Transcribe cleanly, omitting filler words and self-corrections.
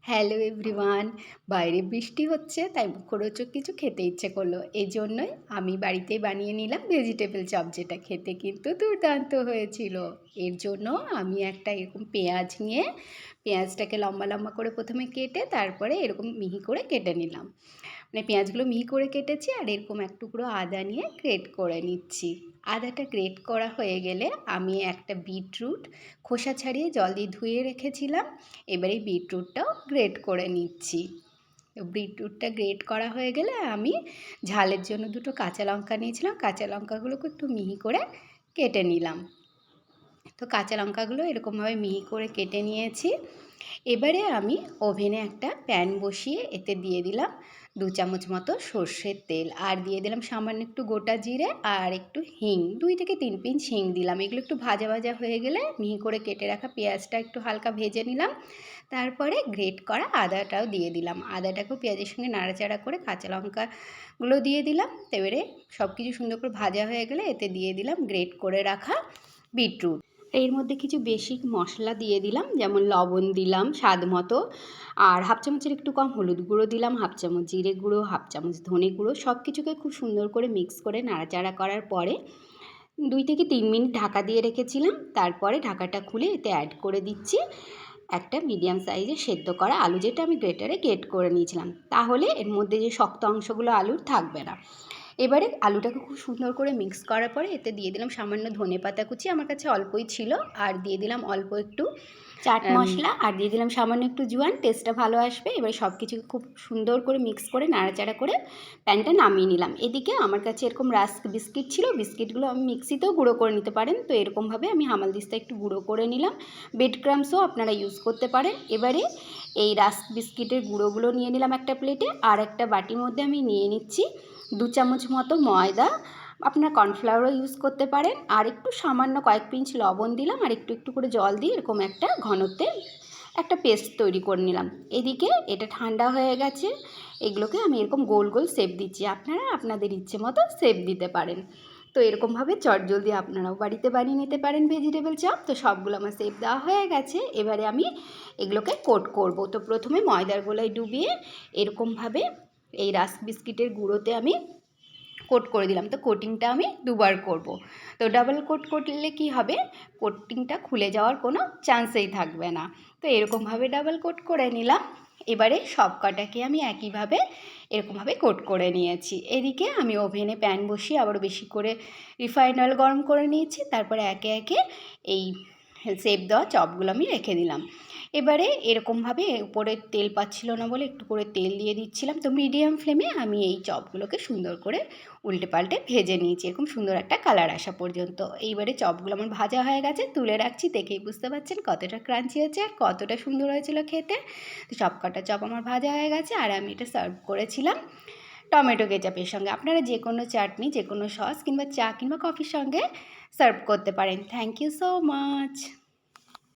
Hello everyone. বাইরে বৃষ্টি হচ্ছে তাই মুখরোচক কিছু খেতে ইচ্ছে করলো, এই জন্যই আমি বাড়িতেই বানিয়ে নিলাম ভেজিটেবল চপ, যেটা খেতে কিন্তু দুর্দান্ত হয়েছিল। এর জন্য আমি একটা এরকম পেঁয়াজ নিয়ে পেঁয়াজটাকে লম্বা লম্বা করে প্রথমে কেটে তারপরে এরকম মিহি করে কেটে নিলাম। মানে পেঁয়াজগুলো মিহি করে কেটেছি, আর এরকম এক টুকরো আদা নিয়ে গ্রেট করে নিচ্ছি। আদাটা গ্রেট করা হয়ে গেলে আমি একটা বিটরুট খোসা ছাড়িয়ে জল দিয়ে ধুয়ে রেখেছিলাম, এবারে বিটরুটটাও গ্রেট করে নিচ্ছি। বিটরুটটা গ্রেট করা হয়ে গেলে আমি ঝালের জন্য দুটো কাঁচা লঙ্কা নিয়েছিলাম, কাঁচা লঙ্কাগুলোকে একটু মিহি করে কেটে নিলাম। তো কাঁচা লঙ্কাগুলো এরকমভাবে মিহি করে কেটে নিয়েছি। এবারে আমি ওভেনে একটা প্যান বসিয়ে এতে দিয়ে দিলাম 2 চামচ মতো সর্ষের তেল, আর দিয়ে দিলাম সামান্য একটু গোটা জিরে আর একটু হিং, 2 থেকে 3 পিঞ্চ হিং দিলাম। এগুলো একটু ভাজা ভাজা হয়ে গেলে মিহি করে কেটে রাখা পেঁয়াজটা একটু হালকা ভেজে নিলাম। তারপরে গ্রেট করা আদাটাও দিয়ে দিলাম, আদাটাকেও পেঁয়াজের সঙ্গে নাড়াচাড়া করে কাঁচা লঙ্কাগুলো দিয়ে দিলাম। এবারে সব কিছু সুন্দর করে ভাজা হয়ে গেলে এতে দিয়ে দিলাম গ্রেট করে রাখা বিটরুট। এর মধ্যে কিছু বেসিক মশলা দিয়ে দিলাম, যেমন লবণ দিলাম স্বাদ মতো, আর হাফ চামচের একটু কম হলুদ গুঁড়ো দিলাম, হাফ চামচ জিরে গুঁড়ো, হাফ চামচ ধনে গুঁড়ো। সব কিছুকে খুব সুন্দর করে মিক্স করে নাড়াচাড়া করার পরে 2 থেকে 3 মিনিট ঢাকা দিয়ে রেখেছিলাম। তারপরে ঢাকাটা খুলে এতে অ্যাড করে দিচ্ছি একটা মিডিয়াম সাইজের সেদ্ধ করা আলু, যেটা আমি গ্রেটারে গ্রেট করে নিয়েছিলাম। তাহলে এর মধ্যে যে শক্ত অংশগুলো আলুর থাকবে না। এবারে আলুটাকে খুব সুন্দর করে মিক্স করার পরে এতে দিয়ে দিলাম সামান্য ধনেপাতা কুচি, আমার কাছে অল্পই ছিল, আর দিয়ে দিলাম অল্প একটু চাট মশলা, আর দিয়ে দিলাম সামান্য একটু জোয়ান, টেস্টটা ভালো আসবে। এবারে সব কিছুকে খুব সুন্দর করে মিক্স করে নাড়াচাড়া করে প্যানটা নামিয়ে নিলাম। এদিকে আমার কাছে এরকম রাস্ক বিস্কিট ছিল, বিস্কিটগুলো আমি মিক্সিতেও গুঁড়ো করে নিতে পারেন, তো এরকমভাবে আমি হামালদিস্তা একটু গুঁড়ো করে নিলাম। ব্রেড ক্রাম্বসও আপনারা ইউজ করতে পারেন। এবারে এই রাস্ক বিস্কিটের গুঁড়োগুলো নিয়ে নিলাম একটা প্লেটে, আর একটা বাটির মধ্যে আমি নিয়ে নিচ্ছি 2 চামচ মতো ময়দা, আপনার কর্নফ্লাওয়ারও ইউজ করতে পারেন, আর একটু সামান্য কয়েক পিঞ্চ লবণ দিলাম, আর একটু একটু করে জল দিয়ে এরকম একটা ঘনত্বের একটা পেস্ট তৈরি করে নিলাম। এদিকে এটা ঠান্ডা হয়ে গেছে, এগুলোকে আমি এরকম গোল গোল শেপ দিচ্ছি, আপনারা আপনাদের ইচ্ছে মতো শেপ দিতে পারেন। তো এরকমভাবে চটজলদি আপনারাও বাড়িতে বানিয়ে নিতে পারেন ভেজিটেবল চপ। তো সবগুলো আমার শেপ দেওয়া হয়ে গেছে, এবারে আমি এগুলোকে কোট করব। তো প্রথমে ময়দার গোলায় ডুবিয়ে এরকমভাবে এই রাস্ক বিস্কিটের গুঁড়োতে আমি কোট করে দিলাম। তো কোটিংটা আমি দুবার করব। তো ডাবল কোট করলে কি হবে, কোটিংটা খুলে যাওয়ার কোনো চান্সেই থাকবে না। তো এরকমভাবে ডাবল কোট করে নিলাম। এবারে সব কটাকে আমি একইভাবে এরকমভাবে কোট করে নিয়েছি। এদিকে আমি ওভেনে প্যান বসিয়ে আবারও বেশি করে রিফাইন্ড অয়েল গরম করে নিয়েছি। তারপরে একে একে এই শেপ দেওয়া চপগুলো আমি রেখে দিলাম। এবারে এরকমভাবে উপরে তেল পাচ্ছিল না বলে একটু করে তেল দিয়ে দিচ্ছিলাম। তো মিডিয়াম ফ্লেমে আমি এই চপগুলোকে সুন্দর করে উল্টে পাল্টে ভেজে নিয়েছি, এরকম সুন্দর একটা কালার আসা পর্যন্ত। এইবারে চপগুলো আমার ভাজা হয়ে গেছে, তুলে রাখছি। দেখেই বুঝতে পারছেন কতটা ক্রাঞ্চি হয়েছে আর কতটা সুন্দর হয়েছিল খেতে। তো সব কটা চপ আমার ভাজা হয়ে গেছে, আর আমি এটা সার্ভ করেছিলাম টমেটো কেচাপের সঙ্গে। আপনারা যে কোনো চাটনি, যে কোনো সস কিংবা চা কিংবা কফির সঙ্গে সার্ভ করতে পারেন। Thank you so much.